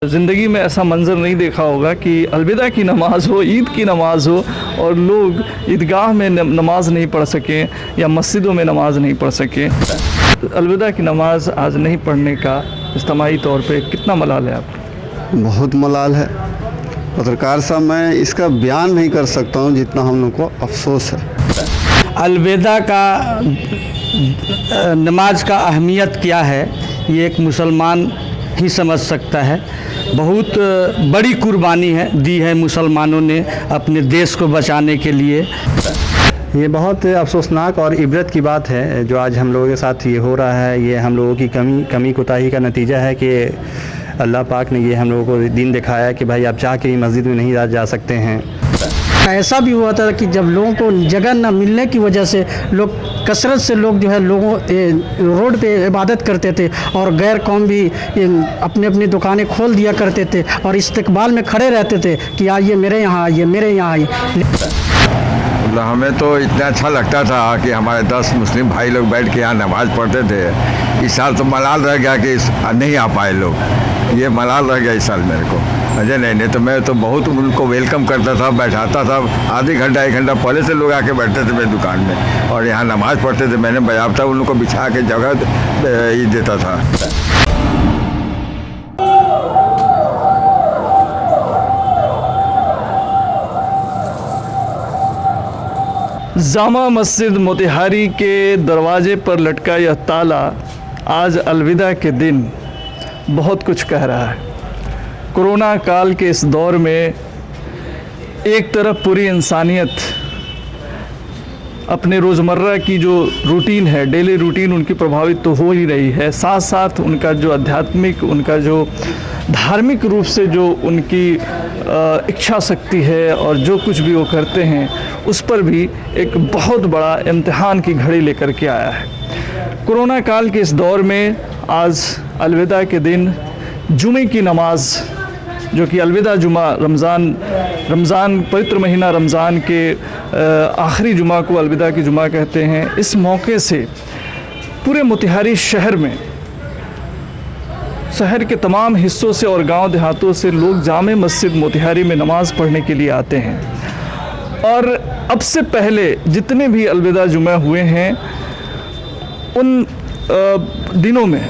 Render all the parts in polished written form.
ज़िंदगी में ऐसा मंज़र नहीं देखा होगा कि अलविदा की नमाज़ हो, ईद की नमाज़ हो और लोग ईदगाह में नमाज़ नहीं पढ़ सकें या मस्जिदों में नमाज़ नहीं पढ़ सकें। अलविदा की नमाज़ आज नहीं पढ़ने का इज्तिमाई तौर पे कितना मलाल है आपको? बहुत मलाल है पत्रकार साहब, मैं इसका बयान नहीं कर सकता हूँ जितना हम लोग को अफसोस है। अलविदा का नमाज का अहमियत क्या है ये एक मुसलमान ही समझ सकता है। बहुत बड़ी कुर्बानी दी है मुसलमानों ने अपने देश को बचाने के लिए। ये बहुत अफसोसनाक और इबरत की बात है जो आज हम लोगों के साथ ये हो रहा है। ये हम लोगों की कमी कोताही का नतीजा है कि अल्लाह पाक ने ये हम लोगों को दिन दिखाया कि भाई आप चाह के मस्जिद में नहीं जा सकते हैं। ऐसा भी हुआ था कि जब लोगों को जगह न मिलने की वजह से लोग कसरत से रोड पे इबादत करते थे और गैर कौम भी अपने अपनी दुकानें खोल दिया करते थे और इस्तकबाल में खड़े रहते थे कि आइए मेरे यहाँ आइए, मेरे यहाँ आइए। हमें तो इतना अच्छा लगता था कि हमारे 10 मुस्लिम भाई लोग बैठ के यहाँ नमाज़ पढ़ते थे। इस साल तो मलाल रह गया कि नहीं आ पाए लोग, ये मलाल रह गया इस साल मेरे को। अजय नहीं तो मैं तो बहुत उनको वेलकम करता था, बैठाता था। आधे घंटा 1 घंटा पहले से लोग आके बैठते थे मेरी दुकान में और यहाँ नमाज़ पढ़ते थे। मैंने बजाबता उन लोग को बिछा के जगह देता था। जामा मस्जिद मोतिहारी के दरवाजे पर लटका यह ताला आज अलविदा के दिन बहुत कुछ कह रहा है। कोरोना काल के इस दौर में एक तरफ पूरी इंसानियत अपने रोज़मर्रा की जो रूटीन है, डेली रूटीन उनकी प्रभावित तो हो ही रही है, साथ साथ उनका जो आध्यात्मिक, उनका जो धार्मिक रूप से जो उनकी इच्छा शक्ति है और जो कुछ भी वो करते हैं उस पर भी एक बहुत बड़ा इम्तिहान की घड़ी लेकर के आया है। कोरोना काल के इस दौर में आज अलविदा के दिन जुमे की नमाज, जो कि अलविदा जुमा रमज़ान पवित्र महीना रमज़ान के आखिरी जुमा को अलविदा की जुमा कहते हैं, इस मौके से पूरे मोतिहारी शहर में, शहर के तमाम हिस्सों से और गांव देहातों से लोग जामे मस्जिद मोतिहारी में नमाज़ पढ़ने के लिए आते हैं। और अब से पहले जितने भी अलविदा जुमे हुए हैं उन दिनों में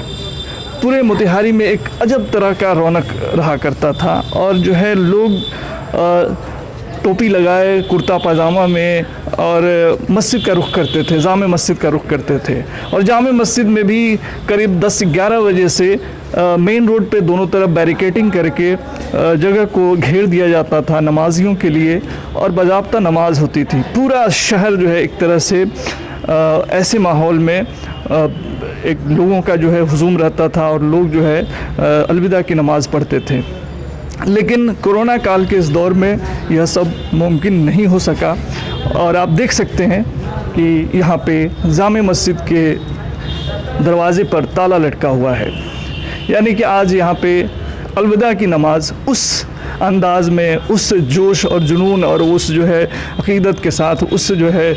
पूरे मोतिहारी में एक अजब तरह का रौनक रहा करता था और जो है लोग टोपी लगाए कुर्ता पाजामा में और मस्जिद का रुख करते थे, जामे मस्जिद का रुख करते थे। और जामे मस्जिद में भी करीब 10-11 बजे से मेन रोड पे दोनों तरफ बैरिकेडिंग करके जगह को घेर दिया जाता था नमाजियों के लिए और बाज़ाब्ता नमाज होती थी। पूरा शहर जो है एक तरह से ऐसे माहौल में एक लोगों का जो है हुजूम रहता था और लोग जो है अलविदा की नमाज़ पढ़ते थे। लेकिन कोरोना काल के इस दौर में यह सब मुमकिन नहीं हो सका और आप देख सकते हैं कि यहाँ पे जामे मस्जिद के दरवाज़े पर ताला लटका हुआ है। यानी कि आज यहाँ पे अलविदा की नमाज़ उस अंदाज में, उस जोश और जुनून और उस जो है अक़ीदत के साथ, उस जो है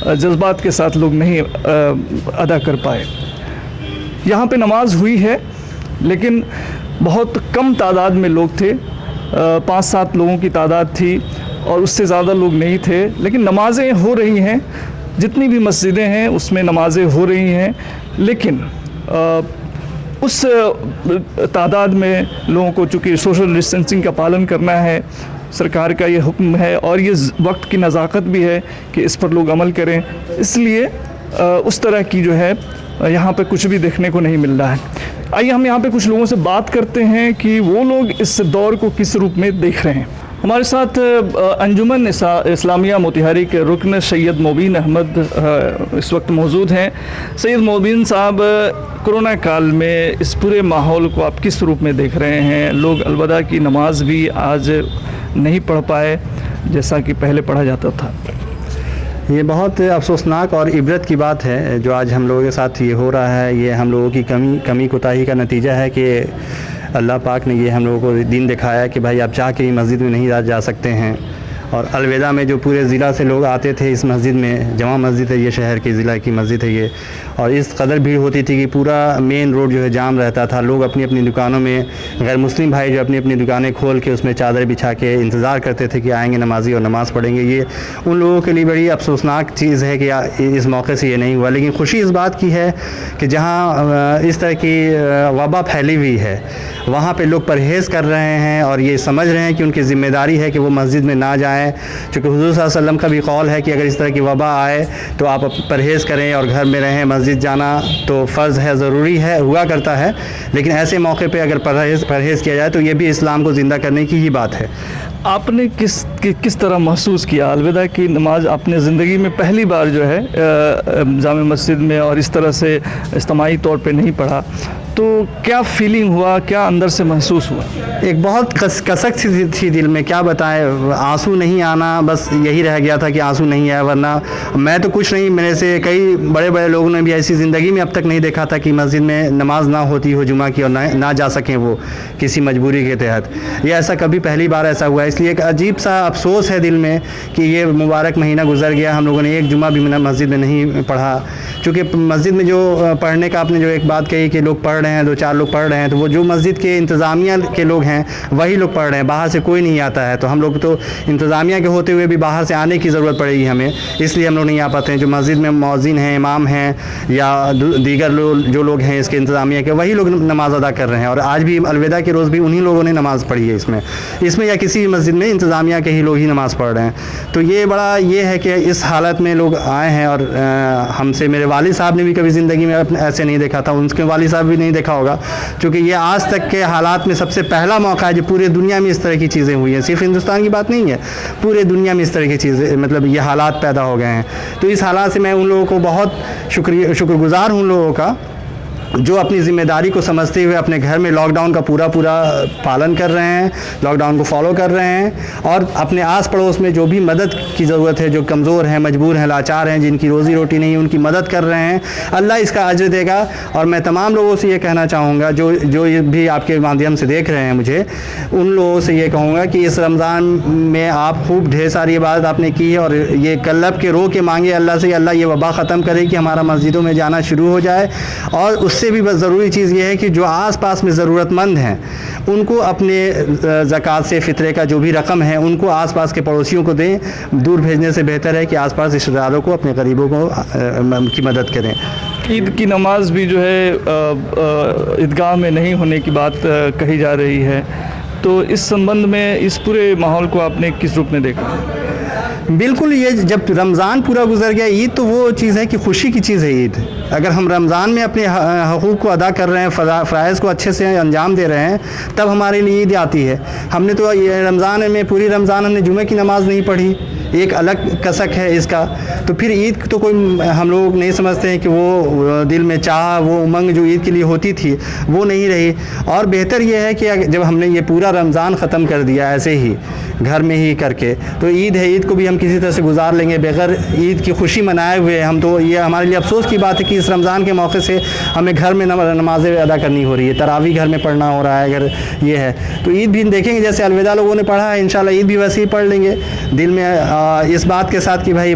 जज्बात के साथ लोग नहीं अदा कर पाए। यहाँ पे नमाज हुई है लेकिन बहुत कम तादाद में लोग थे, 5-7 लोगों की तादाद थी और उससे ज़्यादा लोग नहीं थे। लेकिन नमाज़ें हो रही हैं, जितनी भी मस्जिदें हैं उसमें नमाज़ें हो रही हैं, लेकिन उस तादाद में लोगों को चूँकि सोशल डिस्टेंसिंग का पालन करना है, सरकार का ये हुक्म है और ये वक्त की नज़ाकत भी है कि इस पर लोग अमल करें, इसलिए उस तरह की जो है यहाँ पे कुछ भी देखने को नहीं मिल रहा है। आइए हम यहाँ पे कुछ लोगों से बात करते हैं कि वो लोग इस दौर को किस रूप में देख रहे हैं। हमारे साथ अंजुमन इस्लामिया मोतिहारी के रुकन सैयद मोबिन अहमद इस वक्त मौजूद हैं। सैयद मोबिन साहब, कोरोना काल में इस पूरे माहौल को आप किस रूप में देख रहे हैं? लोग अलविदा की नमाज़ भी आज नहीं पढ़ पाए जैसा कि पहले पढ़ा जाता था। ये बहुत अफसोसनाक और इबरत की बात है जो आज हम लोगों के साथ ये हो रहा है। ये हम लोगों की कमी कोताही का नतीजा है कि अल्लाह पाक ने ये हम लोगों को दिन दिखाया कि भाई आप चाह के मस्जिद में नहीं जा सकते हैं। और अलविदा में जो पूरे ज़िला से लोग आते थे इस मस्जिद में, जमा मस्जिद है ये, शहर के ज़िला की मस्जिद है ये, और इस कदर भीड़ होती थी कि पूरा मेन रोड जो है जाम रहता था। लोग अपनी अपनी दुकानों में, गैर मुस्लिम भाई जो अपनी अपनी दुकानें खोल के उसमें चादर बिछा के इंतज़ार करते थे कि आएंगे नमाजी और नमाज़ पढ़ेंगे। ये उन लोगों के लिए बड़ी अफसोसनाक चीज़ है कि इस मौके से ये नहीं हुआ। लेकिन खुशी इस बात की है कि जहाँ इस तरह की वबा फैली हुई है वहाँ पे लोग परहेज़ कर रहे हैं और ये समझ रहे हैं कि उनकी ज़िम्मेदारी है कि वो मस्जिद में ना जाएं, क्योंकि हुज़ूर सल्लल्लाहु अलैहि वसल्लम का भी कौल है कि अगर इस तरह की वबा आए तो आप परहेज़ करें और घर में रहें। मस्जिद जाना तो फ़र्ज़ है, ज़रूरी है, हुआ करता है, लेकिन ऐसे मौके पे अगर परहेज़ किया जाए तो ये भी इस्लाम को ज़िंदा करने की ही बात है। आपने किस तरह महसूस किया अलविदा की नमाज आपने ज़िंदगी में पहली बार जो है जामे मस्जिद में और इस तरह से इज्तिमाई तौर पे नहीं पढ़ा, तो क्या फीलिंग हुआ, क्या अंदर से महसूस हुआ? एक बहुत कसक सी थी दिल में, क्या बताएं, आंसू नहीं आना, बस यही रह गया था कि आंसू नहीं आया। वरना मैं तो कुछ नहीं, मेरे से कई बड़े बड़े लोगों ने भी ऐसी ज़िंदगी में अब तक नहीं देखा था कि मस्जिद में नमाज ना होती हो जुमा की और ना जा सकें वो किसी मजबूरी के तहत। ये ऐसा कभी पहली बार ऐसा हुआ, इसलिए एक अजीब सा अफसोस है दिल में कि ये मुबारक महीना गुजर गया, हम लोगों ने एक जुमा भी मस्जिद में नहीं पढ़ा। चूँकि मस्जिद में जो पढ़ने का आपने जो एक बात कही कि लोग पढ़ रहे हैं, 2-4 लोग पढ़ रहे हैं, तो वो जो मस्जिद के इंतज़ामिया के लोग हैं वही लोग पढ़ रहे हैं, बाहर से कोई नहीं आता है। तो हम लोग तो इंतज़ामिया के होते हुए भी बाहर से आने की ज़रूरत पड़ेगी हमें, इसलिए हम लोग नहीं आ पाते हैं। जो मस्जिद में मौज़िन हैं, इमाम हैं या दीगर जो लोग हैं इसके इंतज़ामिया के, वही लोग नमाज़ अदा कर रहे हैं। और आज भी अलविदा के रोज़ भी उन्हीं लोगों ने नमाज़ पढ़ी है इसमें या किसी भी मस्जिद में इंतज़ामिया के ही लोग ही नमाज़ पढ़ रहे हैं। तो ये बड़ा ये है कि इस हालत में लोग आए हैं। और हमसे मेरे वालिद साहब ने भी कभी ज़िंदगी में ऐसे नहीं देखा था, उनके वालिद साहब भी नहीं देखा होगा, क्योंकि ये आज तक के हालात में सबसे पहला मौका है जो पूरे दुनिया में इस तरह की चीज़ें हुई हैं। सिर्फ हिंदुस्तान की बात नहीं है, पूरे दुनिया में इस तरह की चीज़ें, मतलब ये हालात पैदा हो गए हैं। तो इस हालात से मैं उन लोगों को बहुत शुक्रगुजार हूँ, उन लोगों का जो अपनी ज़िम्मेदारी को समझते हुए अपने घर में लॉकडाउन का पूरा पालन कर रहे हैं, लॉकडाउन को फॉलो कर रहे हैं, और अपने आस पड़ोस में जो भी मदद की ज़रूरत है, जो कमज़ोर हैं, मजबूर हैं, लाचार हैं, जिनकी रोज़ी रोटी नहीं है, उनकी मदद कर रहे हैं। अल्लाह इसका अज्र देगा। और मैं तमाम लोगों से ये कहना चाहूँगा जो ये भी आपके माध्यम से देख रहे हैं मुझे, उन लोगों से ये कहूँगा कि इस रमज़ान में आप खूब ढेर सारी इबादत आपने की है, और ये कल्लब के रो के मांगे अल्लाह से, अल्लाह ये वबा ख़त्म करे कि हमारा मस्जिदों में जाना शुरू हो जाए। और उससे भी बस ज़रूरी चीज़ ये है कि जो आस-पास में ज़रूरतमंद हैं उनको अपने ज़कात से फ़ितरे का जो भी रकम है उनको आस-पास के पड़ोसियों को दें। दूर भेजने से बेहतर है कि आस-पास रिश्तेदारों को, अपने गरीबों को की मदद करें। ईद की नमाज भी जो है ईदगाह में नहीं होने की बात कही जा रही है, तो इस संबंध में इस पूरे माहौल को आपने किस रूप में देखा? बिल्कुल, ये जब रमज़ान पूरा गुजर गया, ईद तो वो चीज़ है कि खुशी की चीज़ है ईद। अगर हम रमज़ान में अपने हकूक़ को अदा कर रहे हैं, फ़राइज़ को अच्छे से अंजाम दे रहे हैं, तब हमारे लिए ईद आती है। हमने तो ये रमज़ान में पूरी रमज़ान हमने जुमे की नमाज़ नहीं पढ़ी, एक अलग कसक है इसका। तो फिर ईद तो कोई हम लोग नहीं समझते हैं कि वो दिल में चाह, वो उमंग जो ईद के लिए होती थी वो नहीं रही। और बेहतर ये है कि जब हमने ये पूरा रमज़ान ख़त्म कर दिया ऐसे ही घर में ही करके, तो ईद है, ईद को भी हम किसी तरह से गुजार लेंगे बगैर ईद की खुशी मनाए हुए। हम तो ये हमारे लिए अफसोस की बात है कि इस रमज़ान के मौके से हमें घर में नमाज़ें अदा करनी हो रही है, तरावी घर में पढ़ना हो रहा है। अगर ये है तो ईद भी देखेंगे, जैसे अलविदा लोगों ने पढ़ा है, इंशाल्लाह ईद भी वैसे ही पढ़ लेंगे, दिल में इस बात के साथ कि भाई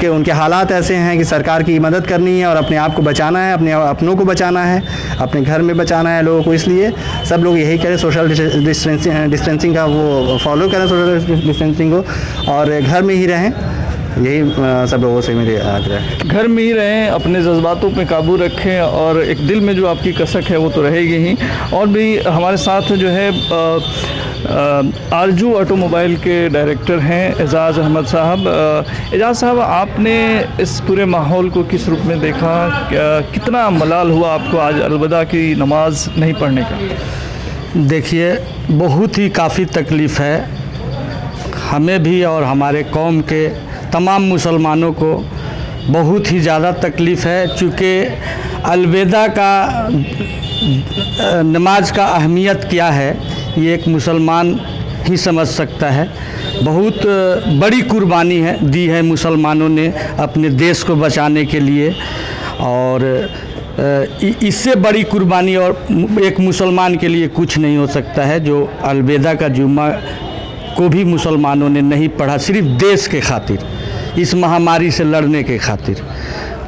उनके हालात ऐसे हैं कि सरकार की मदद करनी है और अपने आप को बचाना है, अपनों को बचाना है, अपने घर में बचाना है लोगों को। इसलिए सब लोग यही करें, सोशल डिस्टेंसिंग का वो फॉलो करें, सोशल डिस्टेंसिंग को, और घर में ही रहें। यही सब लोगों से मेरे आग्रह है। घर में ही रहें, अपने जज्बातों पे काबू रखें, और एक दिल में जो आपकी कसक है वो तो रहेगी ही। और भी हमारे साथ जो है आरजू ऑटोमोबाइल के डायरेक्टर हैं एजाज़ अहमद साहब। एजाज़ साहब, आपने इस पूरे माहौल को किस रूप में देखा? कितना मलाल हुआ आपको आज अलविदा की नमाज नहीं पढ़ने का? देखिए, बहुत ही काफ़ी तकलीफ़ है हमें भी और हमारे कौम के तमाम मुसलमानों को बहुत ही ज़्यादा तकलीफ़ है, चूँकि अलविदा का नमाज का अहमियत क्या है ये एक मुसलमान ही समझ सकता है। बहुत बड़ी कुर्बानी है दी है मुसलमानों ने अपने देश को बचाने के लिए, और इससे बड़ी कुर्बानी और एक मुसलमान के लिए कुछ नहीं हो सकता है जो अलविदा का जुम्मा को भी मुसलमानों ने नहीं पढ़ा, सिर्फ देश के खातिर, इस महामारी से लड़ने के खातिर।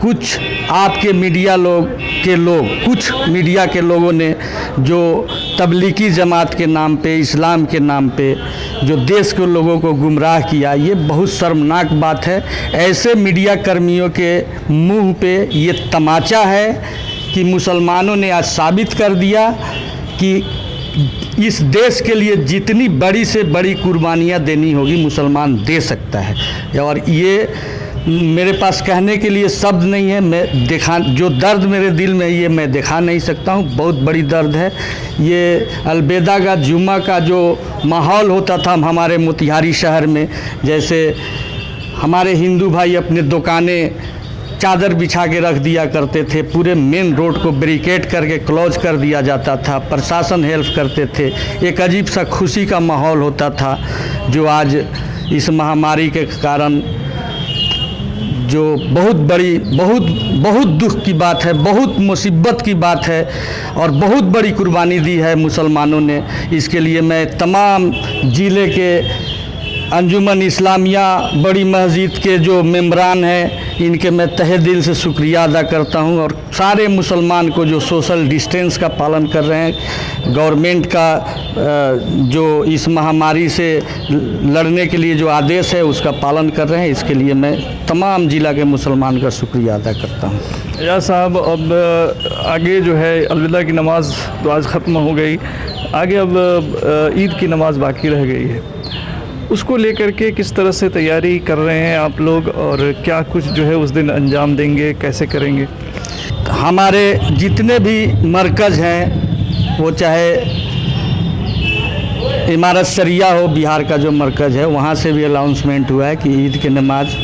कुछ आपके मीडिया कुछ मीडिया के लोगों ने जो तबलीगी जमात के नाम पे, इस्लाम के नाम पे जो देश के लोगों को गुमराह किया, ये बहुत शर्मनाक बात है। ऐसे मीडिया कर्मियों के मुंह पे ये तमाचा है कि मुसलमानों ने आज साबित कर दिया कि इस देश के लिए जितनी बड़ी से बड़ी कुर्बानियाँ देनी होगी मुसलमान दे सकता है। और ये मेरे पास कहने के लिए शब्द नहीं है, मैं जो दर्द मेरे दिल में है ये मैं दिखा नहीं सकता हूँ, बहुत बड़ी दर्द है। ये अलविदा का जुम्मा का जो माहौल होता था हमारे मोतिहारी शहर में, जैसे हमारे हिंदू भाई अपने दुकानें चादर बिछा के रख दिया करते थे, पूरे मेन रोड को बैरिकेड करके क्लोज कर दिया जाता था, प्रशासन हेल्प करते थे, एक अजीब सा खुशी का माहौल होता था, जो आज इस महामारी के कारण जो बहुत दुख की बात है, बहुत मुसीबत की बात है और बहुत बड़ी कुर्बानी दी है मुसलमानों ने। इसके लिए मैं तमाम ज़िले के अंजुमन इस्लामिया बड़ी मस्जिद के जो मेंबरान हैं, इनके मैं तहे दिल से शुक्रिया अदा करता हूं, और सारे मुसलमान को जो सोशल डिस्टेंस का पालन कर रहे हैं, गवर्नमेंट का जो इस महामारी से लड़ने के लिए जो आदेश है उसका पालन कर रहे हैं, इसके लिए मैं तमाम ज़िला के मुसलमान का शुक्रिया अदा करता हूँ। या साहब, अब आगे जो है अलविदा की नमाज़ तो आज ख़त्म हो गई, आगे अब ईद की नमाज़ बाकी रह गई है, उसको लेकर के किस तरह से तैयारी कर रहे हैं आप लोग और क्या कुछ जो है उस दिन अंजाम देंगे, कैसे करेंगे? हमारे जितने भी मरकज़ हैं, वो चाहे इमारत शरिया हो, बिहार का जो मरकज़ है, वहाँ से भी अनाउंसमेंट हुआ है कि ईद की नमाज़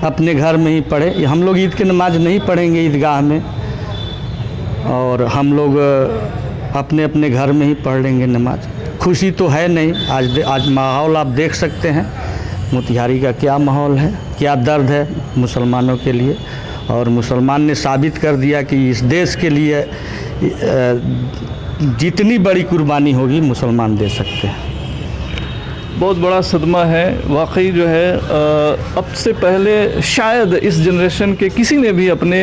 अपने घर में ही पढ़े। हम लोग ईद की नमाज़ नहीं पढ़ेंगे ईदगाह में, और हम लोग अपने अपने घर में ही पढ़ लेंगे नमाज़। खुशी तो है नहीं, आज माहौल आप देख सकते हैं मोतिहारी का क्या माहौल है, क्या दर्द है मुसलमानों के लिए, और मुसलमान ने साबित कर दिया कि इस देश के लिए जितनी बड़ी कुर्बानी होगी मुसलमान दे सकते हैं। बहुत बड़ा सदमा है वाकई, जो है अब से पहले शायद इस जनरेशन के किसी ने भी अपने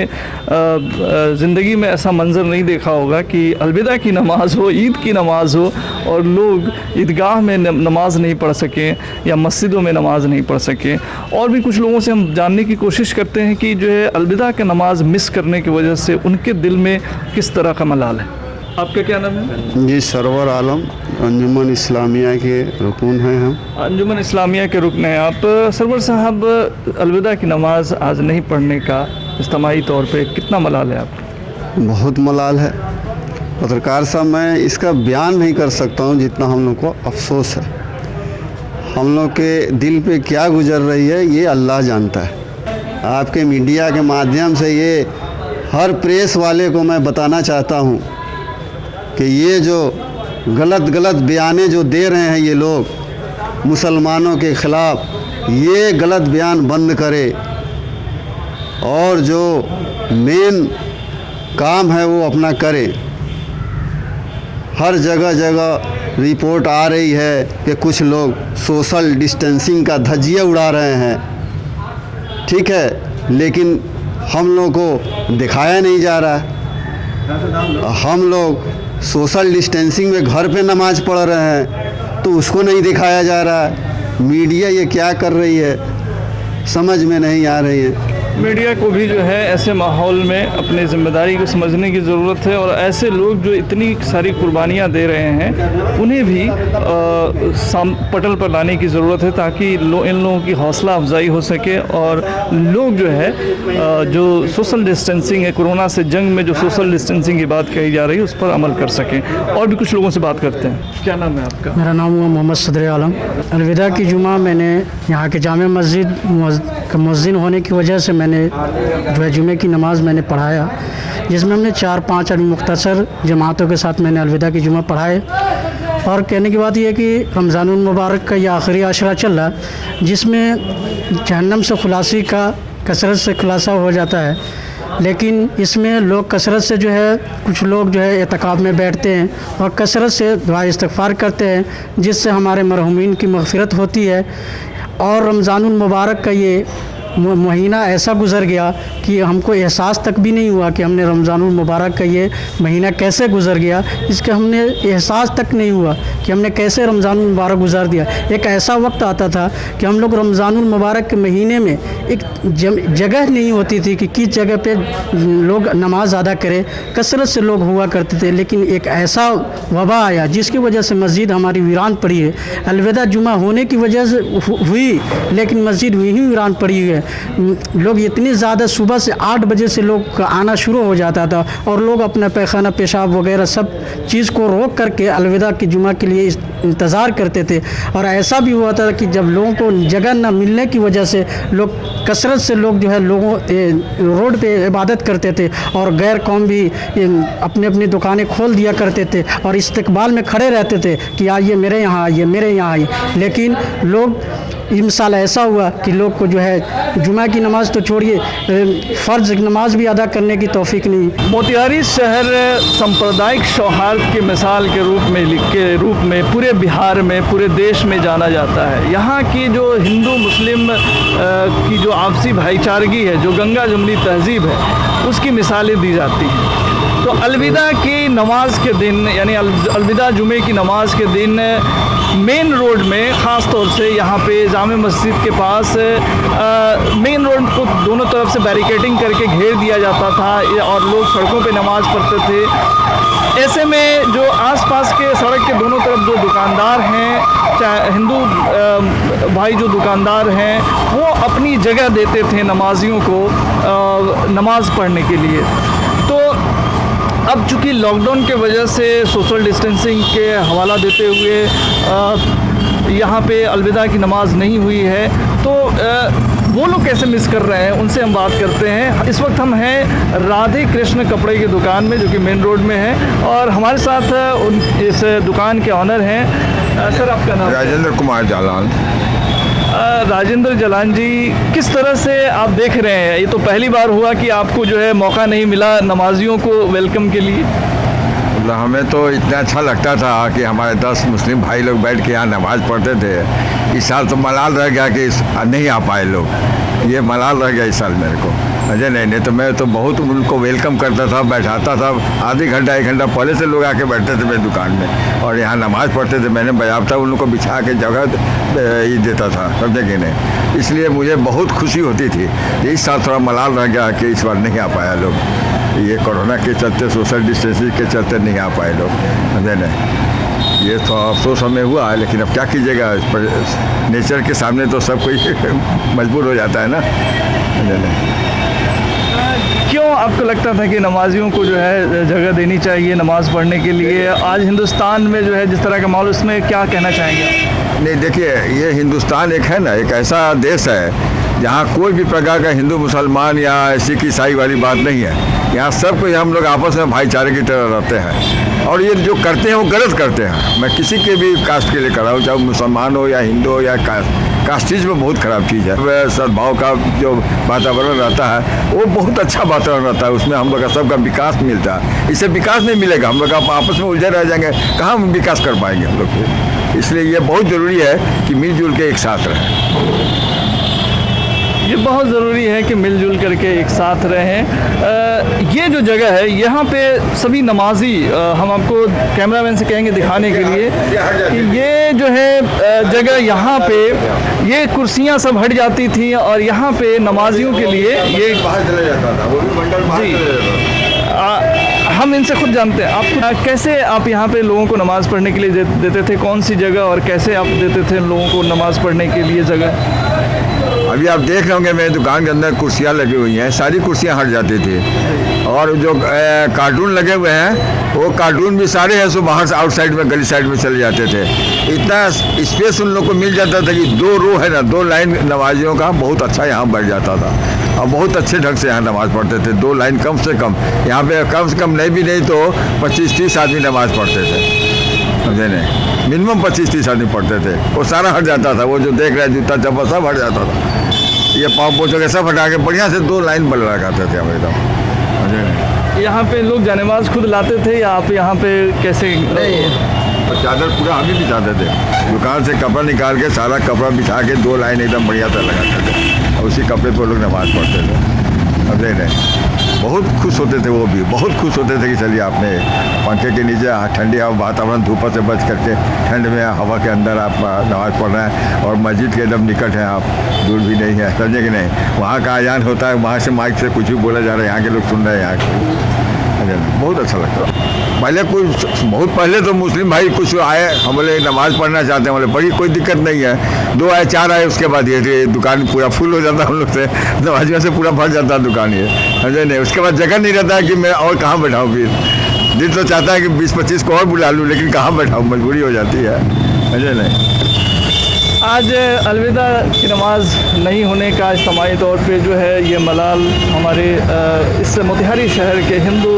ज़िंदगी में ऐसा मंज़र नहीं देखा होगा कि अलविदा की नमाज़ हो, ईद की नमाज़ हो और लोग ईदगाह में नमाज़ नहीं पढ़ सकें या मस्जिदों में नमाज़ नहीं पढ़ सकें। और भी कुछ लोगों से हम जानने की कोशिश करते हैं कि जो है अलविदा की नमाज़ मिस करने की वजह से उनके दिल में किस तरह का मलाल है। आपका क्या नाम है? जी, सरवर आलम, अंजुमन इस्लामिया के रुकन हैं हम। अंजुमन इस्लामिया के रुकन हैं आप। सरवर साहब, अलविदा की नमाज़ आज नहीं पढ़ने का इज्तिमाई तौर पे कितना मलाल है आपको? बहुत मलाल है पत्रकार साहब, मैं इसका बयान नहीं कर सकता हूँ जितना हम लोग को अफसोस है। हम लोग के दिल पे क्या गुजर रही है ये अल्लाह जानता है। आपके मीडिया के माध्यम से ये हर प्रेस वाले को मैं बताना चाहता हूँ कि ये जो गलत बयाने जो दे रहे हैं ये लोग मुसलमानों के ख़िलाफ़, ये गलत बयान बंद करे और जो मेन काम है वो अपना करे। हर जगह रिपोर्ट आ रही है कि कुछ लोग सोशल डिस्टेंसिंग का धज्जियाँ उड़ा रहे हैं, ठीक है, लेकिन हम लोग को दिखाया नहीं जा रहा। हम लोग सोशल डिस्टेंसिंग में घर पे नमाज़ पढ़ रहे हैं तो उसको नहीं दिखाया जा रहा है। मीडिया ये क्या कर रही है समझ में नहीं आ रही है। मीडिया को भी जो है ऐसे माहौल में अपनी ज़िम्मेदारी को समझने की ज़रूरत है, और ऐसे लोग जो इतनी सारी कुर्बानियाँ दे रहे हैं उन्हें भी पटल पर लाने की ज़रूरत है, ताकि इन लोगों की हौसला अफजाई हो सके और लोग जो है जो सोशल डिस्टेंसिंग है, कोरोना से जंग में जो सोशल डिस्टेंसिंग की बात कही जा रही है उस पर अमल कर सकें। और भी कुछ लोगों से बात करते हैं। क्या नाम है आपका? मेरा नाम हुआ मोहम्मद सदर आलम। अलविदा की जुमा मैंने यहाँ के जामे मस्जिद का मुअज्जिन होने की वजह से मैंने जो है जुमे की नमाज़ मैंने पढ़ाया, जिसमें हमने 4-5 मुख्तसर जमातों के साथ मैंने अलविदा की जुमा पढ़ाए। और कहने की बात यह है कि रमज़ानुल मुबारक का यह आखिरी आशरा चल रहा है, जिसमें जहन्नम से खुलासी का कसरत से खुलासा हो जाता है लेकिन इसमें लोग कसरत से जो है कुछ लोग जो है एतकाब में बैठते हैं और कसरत से दुआ इस्तग़फ़ार करते हैं, जिससे हमारे मरहूमीन की मग़फ़िरत होती है। और रमज़ानुल मुबारक का ये महीना ऐसा गुज़र गया कि हमको एहसास तक भी नहीं हुआ कि हमने रमज़ानुल मुबारक का ये महीना कैसे गुज़र गया। इसका हमने एहसास तक नहीं हुआ कि हमने कैसे रमज़ानुल मुबारक गुज़ार दिया। एक ऐसा वक्त आता था कि हम लोग रमज़ानुल मुबारक के महीने में एक जगह नहीं होती थी कि किस जगह पे लोग नमाज अदा करें, कसरत से लोग हुआ करते थे। लेकिन एक ऐसा वबा आया जिसकी वजह से मस्जिद हमारी वीरान पड़ी है। अलविदा जुमा होने की वजह से हुई, लेकिन मस्जिद वहीं वीरान पड़ी है। लोग इतनी ज़्यादा सुबह से 8 बजे से लोग का आना शुरू हो जाता था और लोग अपना पैखाना पेशाब वगैरह सब चीज़ को रोक करके अलविदा की जुमा के लिए इंतज़ार करते थे। और ऐसा भी हुआ था कि जब लोगों को जगह न मिलने की वजह से लोग कसरत से लोग जो है लोगों रोड पे इबादत करते थे और गैर कौम भी अपनी अपनी दुकानें खोल दिया करते थे और इस्तकबाल में खड़े रहते थे कि आइए मेरे यहाँ आइए, मेरे यहाँ आइए। लेकिन लोग इस साल ऐसा हुआ कि लोग को जो है जुमा की नमाज़ तो छोड़िए, फ़र्ज़ नमाज भी अदा करने की तौफीक नहीं। मोतिहारी शहर सांप्रदायिक सौहार्द की मिसाल के रूप में पूरे बिहार में, पूरे देश में जाना जाता है। यहाँ की जो हिंदू मुस्लिम की जो आपसी भाईचारगी है, जो गंगा जमुनी तहज़ीब है, उसकी मिसालें दी जाती हैं। तो अलविदा की नमाज के दिन, यानी अलविदा जुमे की नमाज के दिन मेन रोड में ख़ास तौर से यहाँ पे जामे मस्जिद के पास मेन रोड को दोनों तरफ से बैरिकेडिंग करके घेर दिया जाता था और लोग सड़कों पे नमाज़ पढ़ते थे। ऐसे में जो आसपास के सड़क के दोनों तरफ जो दुकानदार हैं, चाहे हिंदू भाई जो दुकानदार हैं, वो अपनी जगह देते थे नमाजियों को नमाज़ पढ़ने के लिए। तो अब चूँकि लॉकडाउन के वजह से सोशल डिस्टेंसिंग के हवाला देते हुए यहाँ पे अलविदा की नमाज़ नहीं हुई है, तो वो लोग कैसे मिस कर रहे हैं, उनसे हम बात करते हैं। इस वक्त हम हैं राधे कृष्ण कपड़े की दुकान में, जो कि मेन रोड में है, और हमारे साथ इस दुकान के ऑनर हैं। सर, आपका नाम? राजेंद्र कुमार जालान। राजेंद्र जालान जी, किस तरह से आप देख रहे हैं, ये तो पहली बार हुआ कि आपको जो है मौका नहीं मिला नमाजियों को वेलकम के लिए? मतलब हमें तो इतना अच्छा लगता था कि हमारे 10 मुस्लिम भाई लोग बैठ के यहाँ नमाज़ पढ़ते थे। इस साल तो मलाल रह गया कि नहीं आ पाए लोग, ये मलाल रह गया इस साल मेरे को। अजय नहीं तो मैं तो बहुत उनको वेलकम करता था, बैठाता था। आधे घंटा 1 घंटा पहले से लोग आके बैठते थे मेरी दुकान में और यहाँ नमाज़ पढ़ते थे। मैंने बाज़ाब्ता उन लोगों को बिछा के जगह ही देता था, समझे कि नहीं। इसलिए मुझे बहुत खुशी होती थी। इस साल थोड़ा मलाल रह गया कि इस बार नहीं आ पाया लोग, ये कोरोना के चलते, सोशल डिस्टेंसिंग के चलते नहीं आ पाए लोग, समझे नहीं। ये तो अफसोस हमें हुआ है, लेकिन अब क्या कीजिएगा, नेचर के सामने तो सब कोई मजबूर हो जाता है ना, समझे नहीं। क्यों आपको लगता था कि नमाजियों को जो है जगह देनी चाहिए नमाज़ पढ़ने के लिए? आज हिंदुस्तान में जो है जिस तरह का माहौल, उसमें क्या कहना चाहेंगे? नहीं, देखिए, ये हिंदुस्तान एक है ना, एक ऐसा देश है जहाँ कोई भी प्रकार का हिंदू मुसलमान या सिख ईसाई वाली बात नहीं है। यहाँ सब कोई हम लोग आपस में भाईचारे की तरह रहते हैं और ये जो करते हैं वो गलत करते हैं। मैं किसी के भी कास्ट के लिए कर रहा हूँ, चाहे मुसलमान हो या हिंदू हो या कास्टिज़ में बहुत ख़राब चीज़ है। सद्भाव का जो वातावरण रहता है वो बहुत अच्छा वातावरण रहता है, उसमें हम लोग का सबका विकास मिलता है। इससे विकास नहीं मिलेगा, हम लोग आपस में उलझे रह जाएंगे, कहाँ हम विकास कर पाएंगे हम लोग। इसलिए ये बहुत ज़रूरी है कि मिलजुल के एक साथ रहें। ये बहुत ज़रूरी है कि मिलजुल करके एक साथ रहें। ये जो जगह है यहाँ पे सभी नमाजी, हम आपको कैमरामैन से कहेंगे दिखाने के लिए कि ये जो है जगह, यहाँ पे ये कुर्सियाँ सब हट जाती थी और यहाँ पे नमाजियों के लिए ये बाहर चला जाता था, वो भी बंडल बाहर जी। चला जाता था। हम इनसे खुद जानते हैं। आपको कैसे आप यहाँ पे लोगों को नमाज़ पढ़ने के लिए देते थे, कौन सी जगह, और कैसे आप देते थे लोगों को नमाज़ पढ़ने के लिए जगह? अभी आप देख रहे होंगे मेरी दुकान के अंदर कुर्सियाँ लगी हुई हैं, सारी कुर्सियाँ हट जाती थी। और जो कार्टून लगे हुए हैं वो कार्टून भी सारे हैं सो बाहर से आउटसाइड में, गली साइड में चले जाते थे। इतना स्पेस उन लोग को मिल जाता था कि 2 रो है ना, 2 लाइन नमाजियों का बहुत अच्छा यहाँ बढ़ जाता था और बहुत अच्छे ढंग से यहाँ नमाज़ पढ़ते थे। 2 लाइन कम से कम, यहाँ पे कम से कम नहीं भी नहीं तो 25-30 आदमी नमाज़ पढ़ते थे, समझे नहीं। मिनिमम 25-30 आदमी पढ़ते थे। वो सारा हट जाता था, वो जो देख रहे हैं जूता चप्पल सब हट जाता था। ये पाँव पोछो के सब हटा के बढ़िया से 2 लाइन बल लगाते थे हम एकदम, समझे नहीं। यहाँ पे लोग जानेमाज खुद लाते थे या आप यहाँ पे कैसे? और चादर पूरा हम ही बिछाते थे, दुकान से कपड़ा निकाल के सारा कपड़ा बिछा के 2 लाइन एकदम बढ़िया से लगाते थे और उसी कपड़े पर लोग नमाज़ पढ़ते थे, समझे नहीं। बहुत खुश होते थे, वो भी बहुत खुश होते थे कि चलिए आपने पंखे के नीचे ठंडी वातावरण धूप से बच करके ठंड में हवा के अंदर आप नमाज़ पढ़ रहे हैं और मस्जिद के एकदम निकट हैं आप, दूर भी नहीं है, समझे कि नहीं। वहाँ का अजान होता है, वहाँ से माइक से कुछ भी बोला जा रहा है, यहाँ के लोग सुन रहे हैं, यहाँ के बहुत अच्छा लगता है। पहले बहुत पहले तो मुस्लिम भाई कुछ आए, हम बोले नमाज़ पढ़ना चाहते हैं, बोले बड़ी कोई दिक्कत नहीं है, 2 आए 4 आए, उसके बाद ये दुकान पूरा फुल हो जाता हम लोग से, नमाजियों से पूरा भर जाता दुकान ये, समझे नहीं। उसके बाद जगह नहीं रहता है कि मैं और कहाँ बैठाऊँ, फिर दिल तो चाहता है कि 20-25 को और बुला लूँ, लेकिन कहाँ बैठाऊँ, मजबूरी हो जाती है, समझे नहीं। आज अलविदा की नमाज नहीं होने का इज्तिमाई तौर पे जो है ये मलाल हमारे इस मोतिहारी शहर के हिंदू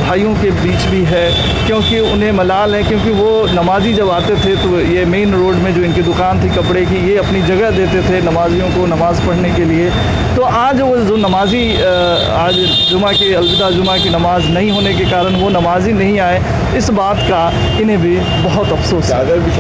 भाइयों के बीच भी है, क्योंकि उन्हें मलाल है, क्योंकि वो नमाजी जब आते थे तो ये मेन रोड में जो इनकी दुकान थी कपड़े की, ये अपनी जगह देते थे नमाजियों को नमाज़ पढ़ने के लिए। तो आज वो जो नमाजी आज जुमा की अलविदा जुमा की नमाज नहीं होने के कारण वो नमाजी नहीं आए, इस बात का इन्हें भी बहुत अफसोस है। चादर भी